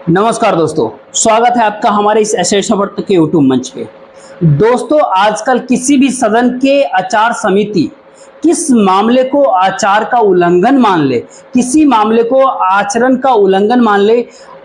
नमस्कार दोस्तों, स्वागत है आपका हमारे इस एसेट समर्थ के यूट्यूब मंच पे। दोस्तों, आजकल किसी भी सदन के आचार समिति किस मामले को आचार का उल्लंघन मान ले, किसी मामले को आचरण का उल्लंघन मान ले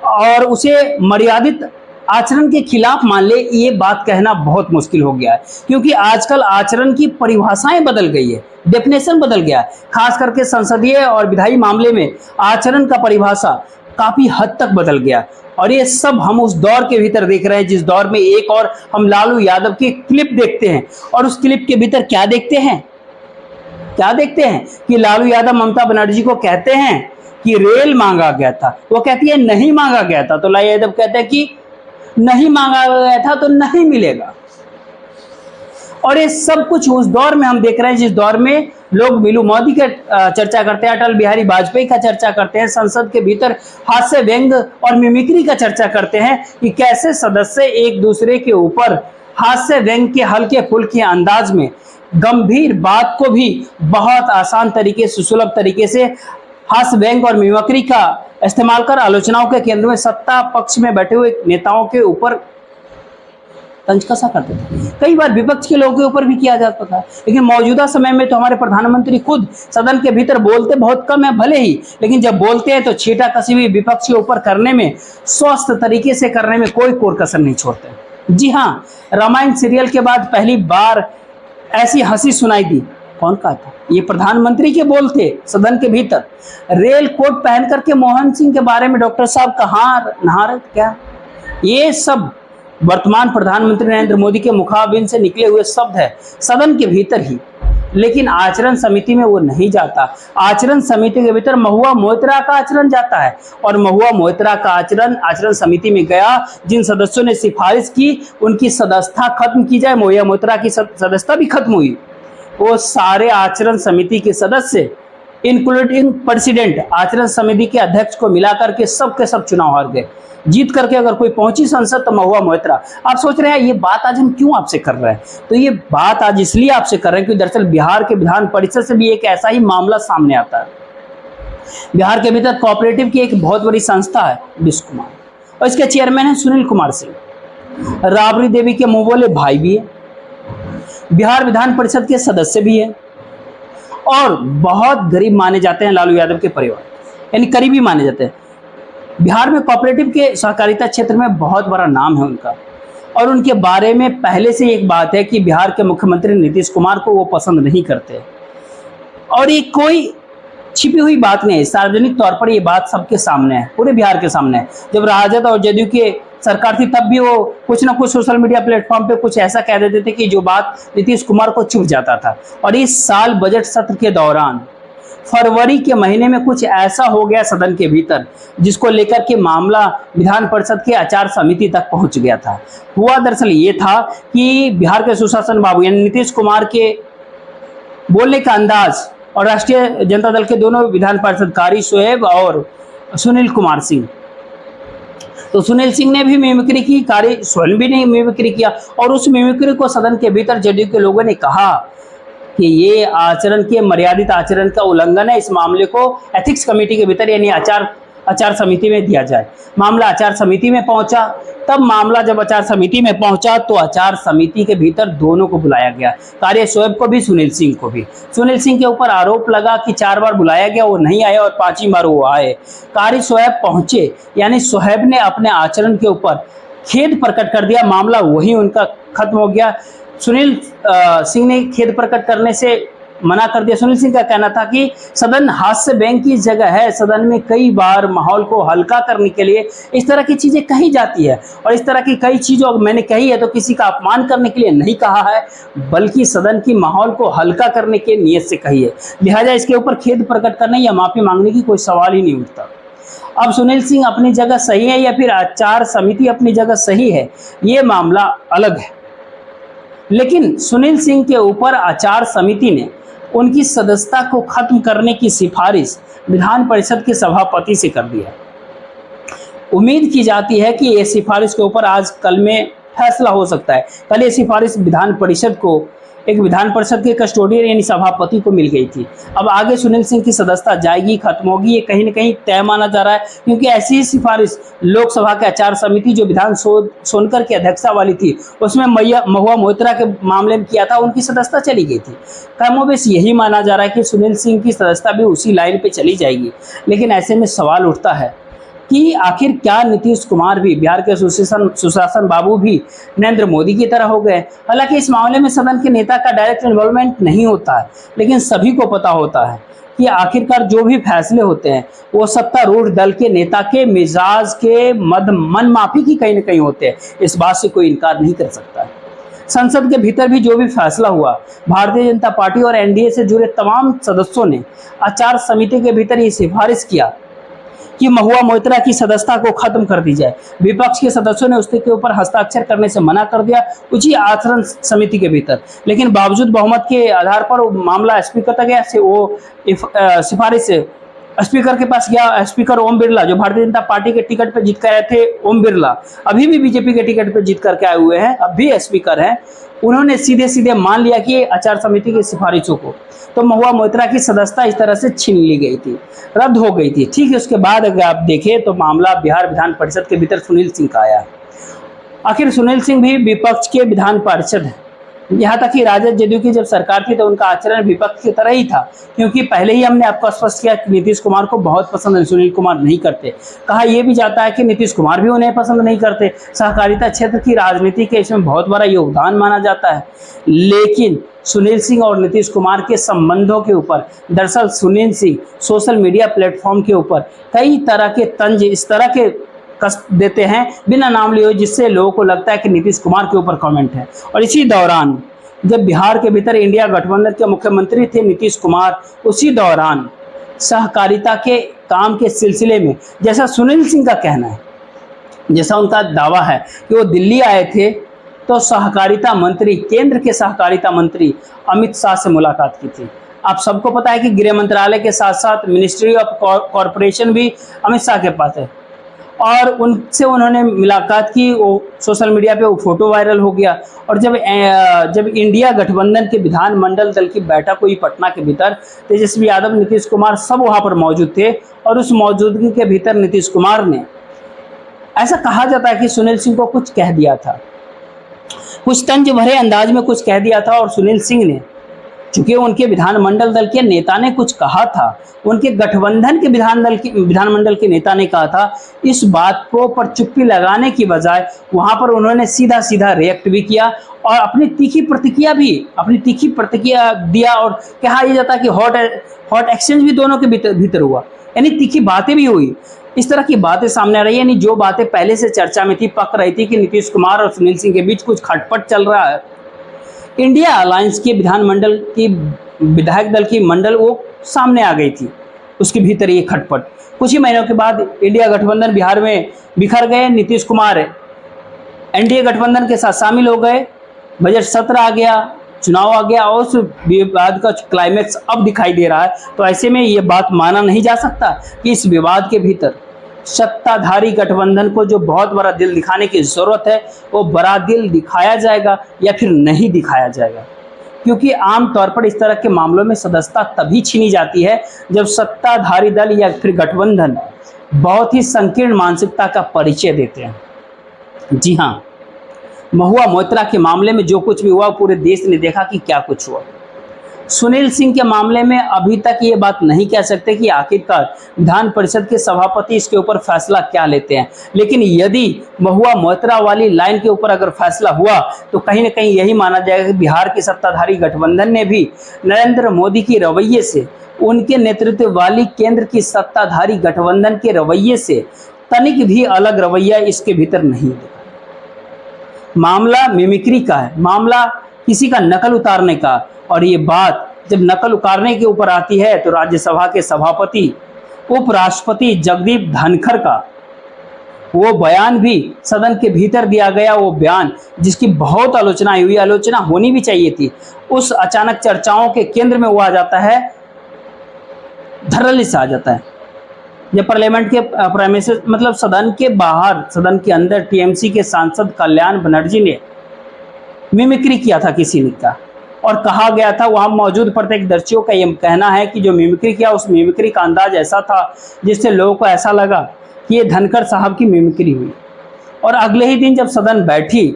और उसे मर्यादित आचरण के खिलाफ मान ले, ये बात कहना बहुत मुश्किल हो गया है। क्योंकि आजकल आचरण की परिभाषाएं बदल गई है, डेफिनेशन बदल गया है। खास करके संसदीय और विधायी मामले में आचरण का परिभाषा काफी हद तक बदल गया। और ये सब हम उस दौर के भीतर देख रहे हैं जिस दौर में एक और हम लालू यादव की क्लिप देखते हैं। और उस क्लिप के भीतर क्या देखते हैं कि लालू यादव ममता बनर्जी को कहते हैं कि रेल मांगा गया था, वो कहती है नहीं मांगा गया था, तो लालू यादव कहते हैं कि नहीं मांगा गया था तो नहीं मिलेगा। और ये सब कुछ उस दौर में हम देख रहे हैं जिस दौर में लोग मीनू मोदी का चर्चा करते हैं, अटल बिहारी वाजपेयी का चर्चा करते हैं, संसद के भीतर हास्य व्यंग और मिमिक्री का चर्चा करते हैं कि कैसे सदस्य एक दूसरे के ऊपर हास्य व्यंग के हल्के फुल्के अंदाज में गंभीर बात को भी बहुत आसान तरीके से, सुलभ तरीके से हास्य व्यंग और मिमिक्री का इस्तेमाल कर आलोचनाओं के केंद्र में सत्ता पक्ष में बैठे हुए नेताओं के ऊपर तंज कसा करते थे। कई बार विपक्ष के लोगों के ऊपर भी किया जाता था, लेकिन मौजूदा समय में तो हमारे प्रधानमंत्री खुद सदन के भीतर बोलते बहुत कम है भले ही, लेकिन जब बोलते हैं तो छीटा कसी हुई विपक्ष के ऊपर करने में, स्वस्थ तरीके से करने में कोई कोर कसर नहीं छोड़ते। जी हाँ, रामायण सीरियल के बाद पहली बार ऐसी हंसी सुनाई दी। कौन कहा था? ये प्रधानमंत्री के बोलते सदन के भीतर। रेल कोट पहन करके मोहन सिंह के बारे में डॉक्टर साहब कहाँ नहा रहे क्या? ये सब वर्तमान प्रधानमंत्री नरेंद्र मोदी के मुखाबिन से निकले हुए शब्द है सदन के भीतर ही, लेकिन आचरण समिति में वो नहीं जाता। आचरण समिति के भीतर महुआ मोइत्रा का आचरण जाता है और महुआ मोइत्रा का आचरण समिति में गया। जिन सदस्यों ने सिफारिश की उनकी सदस्यता खत्म की जाए, महुआ मोइत्रा की सदस्यता भी खत्म हुई। वो सारे आचरण समिति के सदस्य इंक्लूडिंग प्रेसिडेंट, आचरण समिति के अध्यक्ष को मिलाकर के सब चुनाव हार गए। जीत करके अगर कोई पहुंची संसद तो महुआ मोइत्रा। आप सोच रहे हैं ये बात आज हम क्यों आपसे कर रहे हैं? तो ये बात आज इसलिए आपसे कर रहे हैं क्योंकि दरअसल बिहार के विधान परिषद से भी एक ऐसा ही मामला सामने आता है। बिहार के भीतर कोऑपरेटिव की एक बहुत बड़ी संस्था है बिस्व कुमार, और इसके चेयरमैन है सुनील कुमार सिंह। राबड़ी देवी के मुंह बोले भाई भी है, बिहार विधान परिषद के सदस्य भी है और बहुत गरीब माने जाते हैं लालू यादव के परिवार, यानी करीबी माने जाते हैं। बिहार में कोऑपरेटिव के सहकारिता क्षेत्र में बहुत बड़ा नाम है उनका, और उनके बारे में पहले से एक बात है कि बिहार के मुख्यमंत्री नीतीश कुमार को वो पसंद नहीं करते। और ये कोई छिपी हुई बात नहीं है, सार्वजनिक तौर पर ये बात सबके सामने है, पूरे बिहार के सामने है। जब राजद और जदयू के सरकार थी तब भी वो कुछ ना कुछ सोशल मीडिया प्लेटफॉर्म पे कुछ ऐसा कह देते थे कि जो बात नीतीश कुमार को चुभ जाता था। और इस साल बजट सत्र के दौरान फरवरी के महीने में कुछ ऐसा हो गया सदन के भीतर जिसको लेकर के मामला विधान परिषद के आचार समिति तक पहुंच गया था। हुआ दरअसल ये था कि बिहार के सुशासन बाबू यानी नीतीश कुमार के बोलने का अंदाज और राष्ट्रीय जनता दल के दोनों विधान पार्षद कारी शोएब और सुनील कुमार सिंह, तो सुनील सिंह ने भी मिमिक्री की, कारी शोएब भी ने मिमिक्री किया। और उस मिमिक्री को सदन के भीतर जदयू के लोगों ने कहा कि ये आचरण के मर्यादित आचरण का उल्लंघन है, इस मामले को एथिक्स कमेटी के भीतर यानी आचार समिति में दिया जाए। मामला आचार समिति में पहुंचा। तब मामला जब आचार समिति में पहुंचा तो आचार समिति के भीतर दोनों को बुलाया गया, कार्य शोएब को भी, सुनील सिंह को भी। सुनील सिंह के ऊपर आरोप लगा कि 4 बार बुलाया गया, वो नहीं आए, और 5वीं बार वो आए। कार्य शोएब पहुंचे, यानी शोएब ने अपने आचरण के ऊपर खेद प्रकट कर दिया, मामला वही उनका खत्म हो गया। सुनील सिंह ने खेद प्रकट करने से मना कर दिया। सुनील सिंह का कहना था कि सदन हास्य बैंक की जगह है, सदन में कई बार माहौल को हल्का करने के लिए इस तरह की चीजें कही जाती है, और इस तरह की कई चीजों मैंने कही है तो किसी का अपमान करने के लिए नहीं कहा है, बल्कि सदन की माहौल को हल्का करने के नियत से कही है। लिहाजा इसके ऊपर खेद प्रकट करने या माफी मांगने की कोई सवाल ही नहीं उठता। अब सुनील सिंह अपनी जगह सही है या फिर आचार समिति अपनी जगह सही है, ये मामला अलग है। लेकिन सुनील सिंह के ऊपर आचार समिति ने उनकी सदस्यता को खत्म करने की सिफारिश विधान परिषद के सभापति से कर दिया। उम्मीद की जाती है कि ये सिफारिश के ऊपर आज कल में फैसला हो सकता है। कल ये सिफारिश विधान परिषद को एक विधान परिषद के कस्टोडियन यानी सभापति को मिल गई थी। अब आगे सुनील सिंह की सदस्यता जाएगी, खत्म होगी, ये कहीं न कहीं तय माना जा रहा है, क्योंकि ऐसी ही सिफारिश लोकसभा के आचार समिति जो विधान सोनकर की अध्यक्षता वाली थी, उसमें महुआ मोइत्रा के मामले में किया था, उनकी सदस्यता चली गई थी। कमोबेश यही माना जा रहा है कि सुनील सिंह की सदस्यता भी उसी लाइन पे चली जाएगी। लेकिन ऐसे में सवाल उठता है कि आखिर क्या नीतीश कुमार भी, बिहार के सुशासन बाबू भी नरेंद्र मोदी की तरह हो गए? हालांकि इस मामले में सदन के नेता का डायरेक्ट इन्वॉल्वमेंट नहीं होता है, लेकिन सभी को पता होता है कि आखिरकार जो भी फैसले होते हैं वो सत्तारूढ़ दल के नेता के मिजाज के मन माफी की कहीं न कहीं होते हैं। इस बात से कोई इनकार नहीं कर सकता है। संसद के भीतर भी जो भी फैसला हुआ, भारतीय जनता पार्टी और एनडीए से जुड़े तमाम सदस्यों ने आचार समिति के भीतर ये सिफारिश किया कि महुआ मोइत्रा की सदस्यता को खत्म कर दी जाए। विपक्ष के सदस्यों ने उसके ऊपर हस्ताक्षर करने से मना कर दिया उसी आचरण समिति के भीतर, लेकिन बावजूद बहुमत के आधार पर वो मामला स्पीकर तक गया। वो सिफारिश स्पीकर के पास गया। स्पीकर ओम बिरला, जो भारतीय जनता पार्टी के टिकट पर जीत कर आए थे, ओम बिरला अभी भी बीजेपी के टिकट पर जीत करके आए हुए हैं, अब भी स्पीकर हैं। उन्होंने सीधे सीधे मान लिया कि आचार समिति की सिफारिशों को, तो महुआ मोइत्रा की सदस्यता इस तरह से छीन ली गई थी, रद्द हो गई थी। ठीक है, उसके बाद अगर आप देखें तो मामला बिहार विधान परिषद के भीतर सुनील सिंह का आया। आखिर सुनील सिंह भी विपक्ष के विधान पार्षद हैं। यहाँ तक कि राजद जदयू की जब सरकार थी तो उनका आचरण विपक्ष की तरह ही था, क्योंकि पहले ही हमने आपको स्पष्ट किया कि नीतीश कुमार को बहुत पसंद है, सुनील कुमार नहीं करते। कहा यह भी जाता है कि नीतीश कुमार भी उन्हें पसंद नहीं करते। सहकारिता क्षेत्र की राजनीति के इसमें बहुत बड़ा योगदान माना जाता है। लेकिन सुनील सिंह और नीतीश कुमार के संबंधों के ऊपर दरअसल Sunil Singh social media platform के ऊपर कई तरह के तंज इस तरह के कस देते हैं बिना नाम लिए, जिससे लोगों को लगता है कि नीतीश कुमार के ऊपर कमेंट है। और इसी दौरान जब बिहार के भीतर इंडिया गठबंधन के मुख्यमंत्री थे नीतीश कुमार, उसी दौरान सहकारिता के काम के सिलसिले में, जैसा सुनील सिंह का कहना है, जैसा उनका दावा है कि वो दिल्ली आए थे तो सहकारिता मंत्री, केंद्र के सहकारिता मंत्री अमित शाह से मुलाकात की थी। आप सबको पता है कि गृह मंत्रालय के साथ साथ मिनिस्ट्री ऑफ कॉरपोरेशन भी अमित शाह के पास है, और उनसे उन्होंने मुलाकात की। वो सोशल मीडिया पे वो फोटो वायरल हो गया। और जब इंडिया गठबंधन के विधानमंडल दल की बैठक हुई पटना के भीतर, तेजस्वी यादव, नीतीश कुमार सब वहाँ पर मौजूद थे, और उस मौजूदगी के भीतर नीतीश कुमार ने, ऐसा कहा जाता है कि सुनील सिंह को कुछ कह दिया था, कुछ तंज भरे अंदाज में कुछ कह दिया था। और सुनील सिंह ने, चूंकि उनके विधानमंडल दल के नेता ने कुछ कहा था, उनके गठबंधन के विधानमंडल के नेता ने कहा था, इस बात को पर चुप्पी लगाने की बजाय वहां पर उन्होंने सीधा सीधा रिएक्ट भी किया और अपनी तीखी प्रतिक्रिया दिया। और कहा यह जाता कि हॉट एक्सचेंज भी दोनों के भीतर हुआ, यानी तीखी बातें भी हुई। इस तरह की बातें सामने आ रही है, यानी जो बातें पहले से चर्चा में थी, पक रही थी कि नीतीश कुमार और सुनील सिंह के बीच कुछ खटपट चल रहा है। इंडिया अलायंस के विधानमंडल की विधायक दल की मंडल वो सामने आ गई थी, उसके भीतर ये खटपट। कुछ ही महीनों के बाद इंडिया गठबंधन बिहार में बिखर गए। नीतीश कुमार एनडीए गठबंधन के साथ शामिल हो गए। बजट सत्र आ गया, चुनाव आ गया, और उस विवाद का क्लाइमेक्स अब दिखाई दे रहा है। तो ऐसे में ये बात माना नहीं जा सकता कि इस विवाद के भीतर सत्ताधारी गठबंधन को जो बहुत बड़ा दिल दिखाने की जरूरत है, वो बड़ा दिल दिखाया जाएगा या फिर नहीं दिखाया जाएगा। क्योंकि आमतौर पर इस तरह के मामलों में सदस्यता तभी छीनी जाती है जब सत्ताधारी दल या फिर गठबंधन बहुत ही संकीर्ण मानसिकता का परिचय देते हैं। जी हाँ, महुआ मोइत्रा के मामले में जो कुछ भी हुआ पूरे देश ने देखा कि क्या कुछ हुआ। सुनील सिंह के मामले में अभी तक ये बात नहीं कह सकते कि आखिरकार विधान परिषद के सभापति इसके ऊपर फैसला क्या लेते हैं, लेकिन यदि महुआ मोइत्रा वाली लाइन के ऊपर अगर फैसला हुआ तो कहीं ना कहीं यही माना जाएगा कि बिहार की सत्ताधारी गठबंधन ने भी नरेंद्र मोदी के रवैये से, उनके नेतृत्व वाली केंद्र की सत्ताधारी गठबंधन के रवैये से तनिक भी अलग रवैया इसके भीतर नहीं देखा। मामला मिमिक्री का है, मामला किसी का नकल उतारने का। और ये बात जब नकल उतारने के ऊपर आती है तो राज्यसभा के सभापति उपराष्ट्रपति जगदीप धनखड़ का वो बयान भी सदन के भीतर दिया गया, वो बयान जिसकी बहुत आलोचना हुई, आलोचना होनी भी चाहिए थी, उस अचानक चर्चाओं के केंद्र में वो आ जाता है, धड़ल्ले से आ जाता है। जब पार्लियामेंट के प्रेमिसेस मतलब सदन के बाहर, सदन के अंदर टीएमसी के सांसद कल्याण बनर्जी ने मिमिक्री किया था किसी ने का, और कहा गया था, वहां मौजूद प्रत्यक्षदर्शियों का यह कहना है कि जो मिमिक्री किया उस मिमिक्री का अंदाज ऐसा था जिससे लोगों को ऐसा लगा कि ये धनखड़ साहब की मिमिक्री हुई। और अगले ही दिन जब सदन बैठी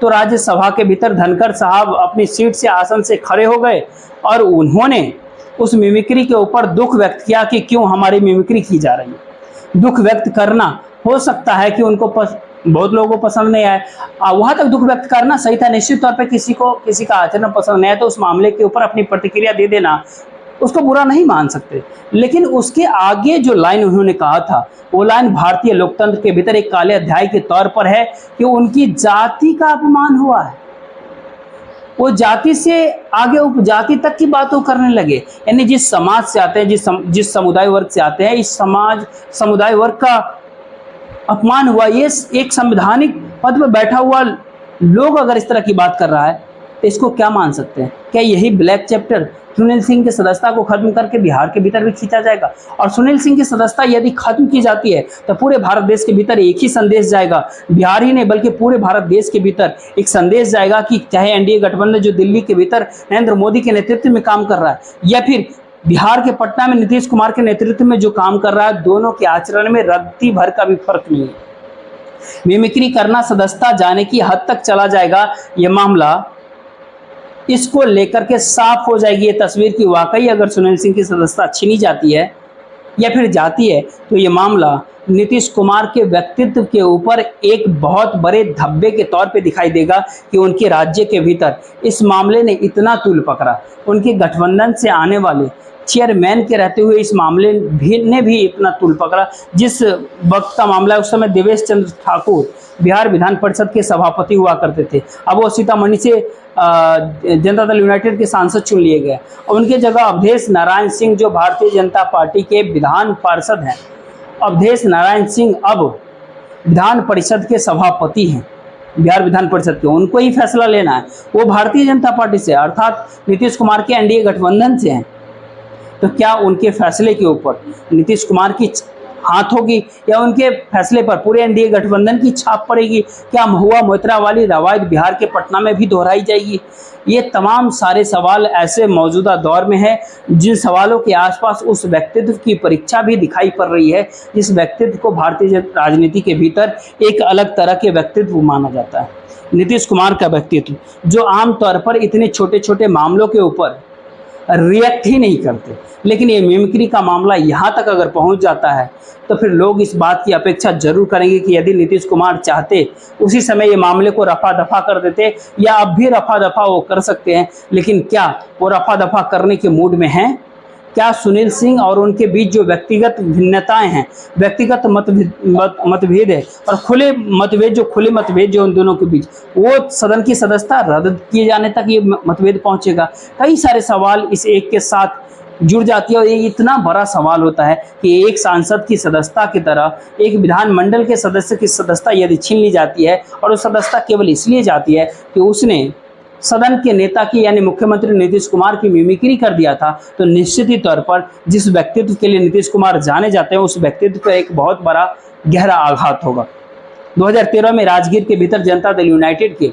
तो राज्यसभा के भीतर धनखड़ साहब अपनी सीट से, आसन से खड़े हो गए और उन्होंने उस मिमिक्री के ऊपर दुख व्यक्त किया कि क्यों हमारी मिमिक्री की जा रही है। दुख व्यक्त करना, हो सकता है कि उनको बहुत लोगों को पसंद नहीं आए, वहां तक दुख व्यक्त करना सही था। निश्चित तौर पे किसी का आचरण पसंद नहीं आया तो उस मामले के ऊपर अपनी प्रतिक्रिया दे देना, उसको बुरा नहीं मान सकते। लेकिन उसके आगे जो लाइन उन्होंने कहा था, वो लाइन भारतीय लोकतंत्र के भीतर एक काले अध्याय के तौर पर है कि उनकी जाति का अपमान हुआ है। वो जाति से आगे उपजाति तक की बात वो करने लगे। यानी जिस समाज से आते हैं, जिस समुदाय वर्ग से आते हैं, इस समुदाय वर्ग का अपमान हुआ। ये एक संवैधानिक पद पर बैठा हुआ लोग अगर इस तरह की बात कर रहा है तो इसको क्या मान सकते हैं? क्या यही ब्लैक चैप्टर सुनील सिंह की सदस्यता को खत्म करके बिहार के भीतर भी खींचा जाएगा? और सुनील सिंह की सदस्यता यदि खत्म की जाती है तो पूरे भारत देश के भीतर एक ही संदेश जाएगा, बिहार ही नहीं बल्कि पूरे भारत देश के भीतर एक संदेश जाएगा कि चाहे एनडीए गठबंधन जो दिल्ली के भीतर नरेंद्र मोदी के नेतृत्व में काम कर रहा है, या फिर बिहार के पटना में नीतीश कुमार के नेतृत्व में जो काम कर रहा है, दोनों के आचरण में रत्ती भर का भी फर्क नहीं है। मिमिक्री करना सदस्यता जाने की हद तक चला जाएगा ये मामला। इसको लेकर के साफ हो जाएगी ये तस्वीर कि वाकई अगर सुनील सिंह की सदस्यता छीनी जाती है या फिर जाती है तो ये मामला नीतीश कुमार के व्यक्तित्व के ऊपर एक बहुत बड़े धब्बे के तौर पे दिखाई देगा कि उनके राज्य के भीतर इस मामले ने इतना तूल पकड़ा। उनके गठबंधन से आने वाले चेयरमैन के रहते हुए इस मामले ने भी इतना तूल पकड़ा। जिस वक्त का मामला है उस समय देवेश चंद्र ठाकुर बिहार विधान परिषद के सभापति हुआ करते थे। अब वो सीतामढ़ी से जनता दल यूनाइटेड के सांसद चुन लिए गए और उनके जगह अवधेश नारायण सिंह जो भारतीय जनता पार्टी के विधान पार्षद हैं, अवधेश नारायण सिंह अब विधान परिषद के सभापति हैं, बिहार विधान परिषद के। उनको ही फैसला लेना है। वो भारतीय जनता पार्टी से अर्थात नीतीश कुमार के एनडीए गठबंधन से हैं। तो क्या उनके फैसले के ऊपर नीतीश कुमार की हाथ होगी या उनके फैसले पर पूरे एनडीए गठबंधन की छाप पड़ेगी? क्या महुआ मोइत्रा वाली रवायत बिहार के पटना में भी दोहराई जाएगी? ये तमाम सारे सवाल ऐसे मौजूदा दौर में हैं जिन सवालों के आसपास उस व्यक्तित्व की परीक्षा भी दिखाई पड़ रही है जिस व्यक्तित्व को भारतीय राजनीति के भीतर एक अलग तरह के व्यक्तित्व माना जाता है। नीतीश कुमार का व्यक्तित्व जो आमतौर पर इतने छोटे छोटे मामलों के ऊपर रिएक्ट ही नहीं करते, लेकिन ये मिमिक्री का मामला यहाँ तक अगर पहुँच जाता है तो फिर लोग इस बात की अपेक्षा जरूर करेंगे कि यदि नीतीश कुमार चाहते उसी समय ये मामले को रफा दफा कर देते, या अब भी रफा दफा वो कर सकते हैं। लेकिन क्या वो रफा दफा करने के मूड में हैं? क्या सुनील सिंह और उनके बीच जो व्यक्तिगत भिन्नताएं हैं, व्यक्तिगत मतभेद है और खुले मतभेद जो उन दोनों के बीच, वो सदन की सदस्यता रद्द किए जाने तक ये मतभेद पहुंचेगा? कई सारे सवाल इस एक के साथ जुड़ जाती है और ये इतना बड़ा सवाल होता है कि एक सांसद की सदस्यता की तरह एक विधानमंडल के सदस्य की सदस्यता यदि छीन ली जाती है और वो सदस्यता केवल इसलिए जाती है कि उसने सदन के नेता की यानी मुख्यमंत्री नीतीश कुमार की मिमिक्री कर दिया था, तो निश्चित ही तौर पर जिस व्यक्तित्व के लिए नीतीश कुमार जाने जाते हैं उस व्यक्तित्व पर एक बहुत बड़ा गहरा आघात होगा। 2013 में राजगीर के भीतर जनता दल यूनाइटेड के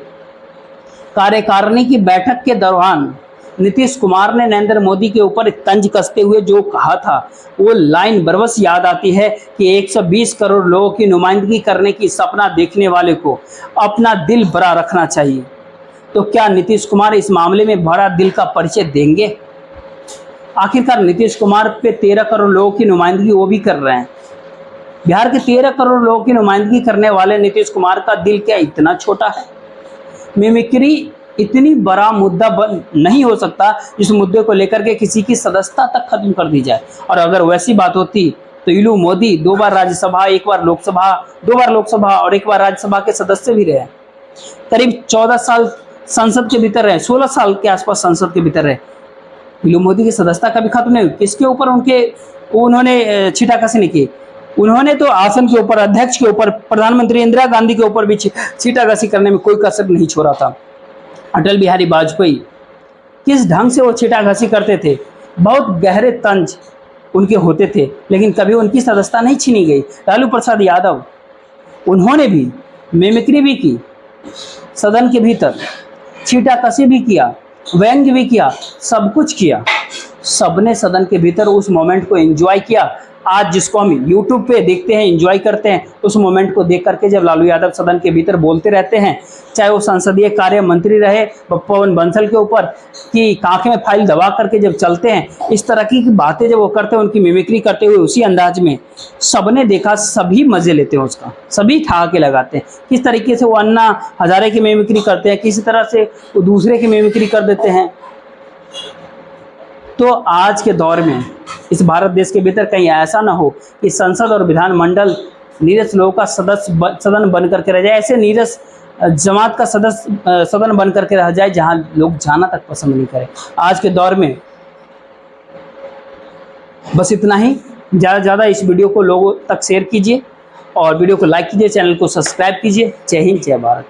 कार्यकारिणी की बैठक के दौरान नीतीश कुमार ने नरेंद्र मोदी के ऊपर तंज कसते हुए जो कहा था, वो लाइन बरबस याद आती है कि 120 करोड़ लोगों की नुमाइंदगी करने की सपना देखने वाले को अपना दिल बड़ा रखना चाहिए। तो क्या नीतीश कुमार इस मामले में बड़ा दिल का परिचय देंगे? आखिरकार नीतीश कुमार पे 13 करोड़ लोगों की नुमाइंदगी वो भी कर रहे हैं। बिहार के 13 करोड़ लोगों की नुमाइंदगी करने वाले नीतीश कुमार का दिल क्या इतना छोटा है? मिमिक्री इतनी बड़ा मुद्दा नहीं हो सकता जिस मुद्दे को लेकर के किसी की सदस्यता तक खत्म कर दी जाए। और अगर वैसी बात होती तो इलू मोदी 2 बार राज्यसभा, 1 बार लोकसभा, 2 बार लोकसभा और 1 बार राज्यसभा के सदस्य भी रहे। करीब 14 साल संसद के भीतर रहे, 16 साल के आसपास संसद के भीतर रहे। इलू मोदी की सदस्यता कभी खत्म नहीं हुई। किसके ऊपर उन्होंने छीटाकशी नहीं की? उन्होंने तो आसन के ऊपर, अध्यक्ष के ऊपर, प्रधानमंत्री इंदिरा गांधी के ऊपर भी छीटाकशी करने में कोई कसर नहीं छोड़ा था। अटल बिहारी वाजपेयी किस ढंग से वो छीटाकशी करते थे, बहुत गहरे तंज उनके होते थे, लेकिन कभी उनकी सदस्यता नहीं छीनी गई। लालू प्रसाद यादव, उन्होंने भी मिमिक्री भी की, सदन के भीतर छीटाकशी भी किया, व्यंग्य भी किया, सब कुछ किया। सबने सदन के भीतर उस मोमेंट को एंजॉय किया। आज जिसको हम यूट्यूब पे देखते हैं, एंजॉय करते हैं, उस मोमेंट को देख करके जब लालू यादव सदन के भीतर बोलते रहते हैं, चाहे वो संसदीय कार्य मंत्री रहे पवन बंसल के ऊपर, कि कांखे में फाइल दबा करके जब चलते हैं, इस तरह की बातें जब वो करते हैं, उनकी मिमिक्री करते हुए उसी अंदाज में, सबने देखा, सभी मजे लेते हैं उसका, सभी ठहाके लगाते हैं। किस तरीके से वो अन्ना हजारे की मिमिक्री करते हैं, किसी तरह से वो दूसरे की मिमिक्री कर देते हैं। तो आज के दौर में इस भारत देश के भीतर कहीं ऐसा ना हो कि संसद और विधानमंडल नीरस लोगों का सदन बन करके रह जाए, ऐसे नीरस जमात का सदन बन करके रह जाए जहां लोग जाना तक पसंद नहीं करें। आज के दौर में बस इतना ही। ज़्यादा से ज़्यादा इस वीडियो को लोगों तक शेयर कीजिए और वीडियो को लाइक कीजिए, चैनल को सब्सक्राइब कीजिए। जय हिंद, जय भारत।